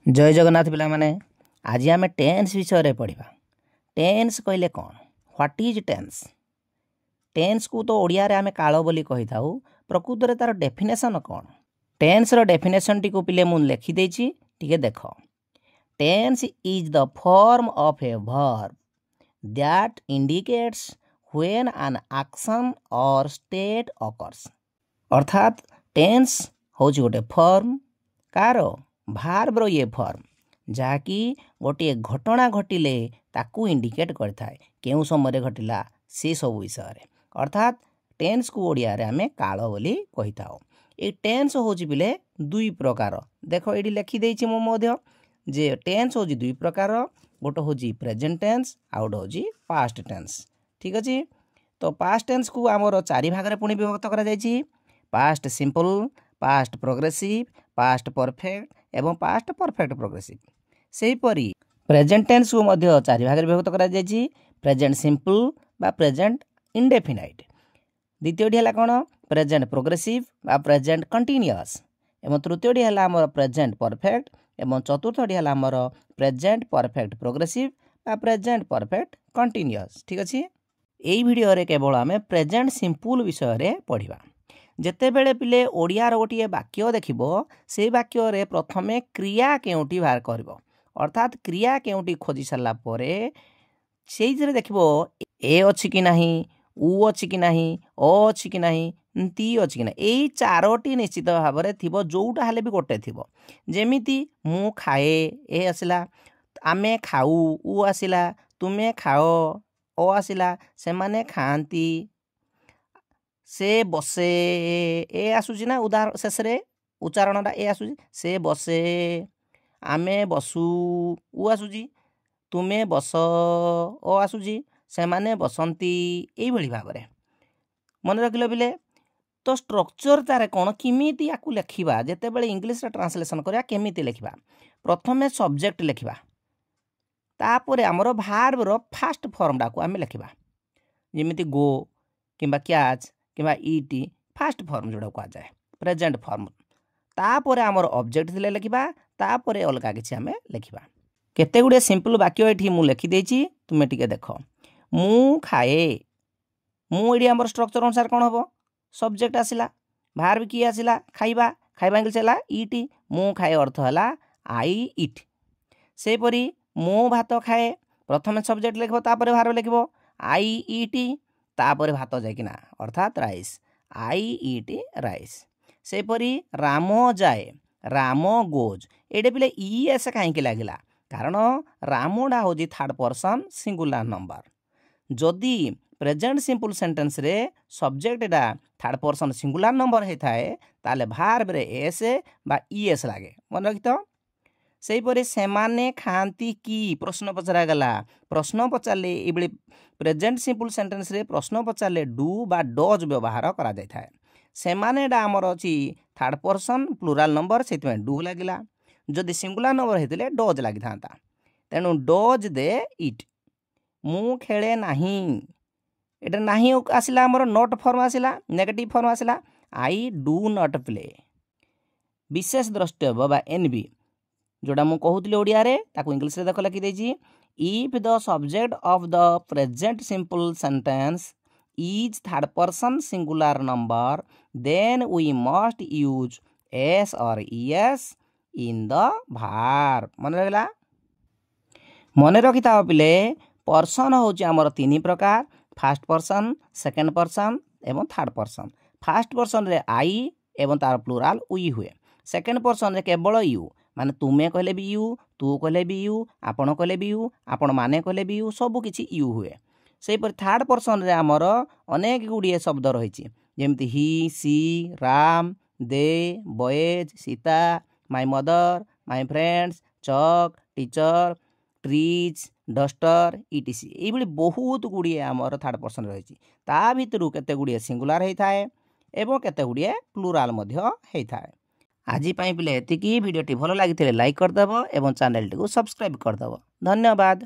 जय जगन्नाथ पिला माने आज आम टेन्स विषय पढ़ा। टेन्स कहले कौन, व्हाट इज टेन्स। टेन्स को तो ओडिया रे आमे काल बोली कहि थाउ, प्रकृत रे तार डेफिनेशन कौन। टेन्स रो डेफिनेशन टी को पिले मु लिखि देछि, टिके देखो। Tense is the form of a verb that indicates when an action or state occurs. अर्थात टेन्स होछि गोटे फॉर्म कारो भार्ब रो ये फॉर्म जहाँकि गोटे घटना घटिले ताकू इंडिकेट करथाय केउ समय घटिला से सब विषय रे। अर्थात टेन्स को ओडिया रे आमे काल बोली कहि थाउ। ए टेन्स होछि बिले दुई प्रकार। देखो एडी लिखि देछि मो मध्य जे टेन्स होछि दुई प्रकार, गोटे होछि प्रेजेंट टेन्स आ गोटे होछि पास्ट टेन्स। ठीक अछि, तो पास्ट टेन्स को हमर चारि भाग रे पुनी विभक्त करा जायछि। Past simple, past progressive, past perfect एवं पास्ट परफेक्ट प्रोग्रेसिव। सेही परी प्रेजेंट टेन्स को मध्य चारि भाग रे विभक्त करा जायछि। प्रेजेंट सिंपल बा प्रेजेंट इंडेफिनाइट, द्वितीयटी हला कोन प्रेजेंट प्रोग्रेसिव बा प्रेजेंट कंटीन्यूअस, एवं तृतीयटी हला हमर प्रेजेंट परफेक्ट एवं चतुर्थटी हला हमर प्रेजेंट परफेक्ट प्रोग्रेसिव बा प्रेजेंट परफेक्ट कंटीन्यूअस। ठीक अछि, एई वीडियो रे केवल आमे प्रेजेंट सिंपल विषय रे पढ़िबा। जेते बेले पिले ओडिया रो गोटे वाक्य देखिबो, से वाक्य रे प्रथमे क्रिया केउटी बाहर करबो। अर्थात क्रिया केउटी खोजी सरला परे सेई जे देखिबो ए अछि कि नाही, उ अछि कि नाही, ओ अछि कि नाही, ती अछि कि नाही। एई चारोटी निश्चित भाव रे थिबो, जोउटा हले भी गोटे थिबो। जेमिति मु खाए ए आसिला, आमे खाऊ उ आसिला, तुमे खाओ ओ आसिला, सेमाने खांती, से बसे ए आसुची ना। उदाहरण शेष रे उच्चारणटा ए आसुची, से बसे, आमे बसु उ आसुची, तुमे बस ओ आसुची, सेमाने बसंती। एई भली भाव रे मन रखिलो बिले। तो स्ट्रक्चर तारे कोन किमिति याकू लेखिबा, जेते बेले इंग्लिश रे ट्रांसलेशन करिया केमिति लेखिबा। प्रथमे सब्जेक्ट लेखिबा, तापरे हमरो भार्ब रो फास्ट फॉर्म डाकू आमे लेखिबा। जेमिति गो किंबा कैच किंबा ईट फास्ट फॉर्म जोड़ा को जाए प्रेजेंट फॉर्म। तापरे हमर ऑब्जेक्ट थिले लेखिबा, तापरे अलगा किछि आमे लेखिबा। केते गुडे सिंपल वाक्य एठी मु लेखि देछि, तुमे टिके देखो। मु खाए, मु एडी हमर स्ट्रक्चर अनुसार कोन हबो, सब्जेक्ट आसिला, भार्ब की आसिला खाइबा, खाइबा इंग्लिश हला ईट, मु खाए अर्थ हला आई ईट। से परी मु भात खाए, प्रथमे सब्जेक्ट लेखबो, तापरे भार्ब लेखबो आई ईट, तापरे भात जायकिना अर्थात राइस, आई ईट राइस। से परी राम जाए, राम गोज। एडे पिले ई एस काहेकि लागिला, कारण रामडा होजी थर्ड पर्सन सिंगुलर नंबर। जदि प्रेजेंट सिंपल सेंटेंस रे सब्जेक्ट डा थर्ड पर्सन सिंगुलर नंबर हे थाए, ताले भार्ब रे एस बा ई एस लागे। मन रखितो। सेही परी सेमाने खांती की प्रश्न पचरा गला, प्रश्न पचारले एबले प्रेजेंट सिंपल सेंटेंस रे प्रश्न पचारले डू बा डज व्यवहार करा जाय थाए। सेमाने डा हमर अछि थर्ड पर्सन प्लुराल नंबर, सेति डू लागिला। जदि सिंगुलर नंबर हेतिले डज लागि थांता, तेनु डज दे इट। मु खेले नाही, एटा नाही आसिला हमर नॉट फॉर्म आसिला, नेगेटिव फॉर्म आसिला आई डू नॉट प्ले। विशेष द्रष्टव्य बा एनबी जोड़ा मु कहूतली ओडिया रे, ताकू इंग्लिश रे देखो लिखि देछि। If the subject of the present simple sentence is third person singular number, then we must use S or ES in the verb. मन रहिला, मन रखि थाओ पिले। पर्सन होछि हमर तीन प्रकार, फर्स्ट पर्सन, सेकंड पर्सन एवं थर्ड पर्सन। फर्स्ट पर्सन रे आई एवं तार प्लुराल वी हुए। सेकंड पर्सन रे केवल यू, माने तुमे कहले भी यू, तू कहले भी यू, आपण कहले भी यू, आपण माने कहले भी यू, सब किछि यू हुए। सेही पर थर्ड पर्सन रे हमर अनेक गुडिए शब्द रहिछि, जेमिति he, she, Ram, they, boys, Sita, my mother, my friends, chalk, teacher, trees, duster, etc. एई भली बहुत गुडिए हमर थर्ड पर्सन रहिछि। ता भितरु केते गुडिए सिंगुलर हेइ थाए एवं केते गुडिए प्लुराल मध्य हेइ थाए। आज पिले एतिकी। वीडियोटी भल लगी लाइक करदेव एवं चैनल टी सब्सक्राइब करदेव। धन्यवाद।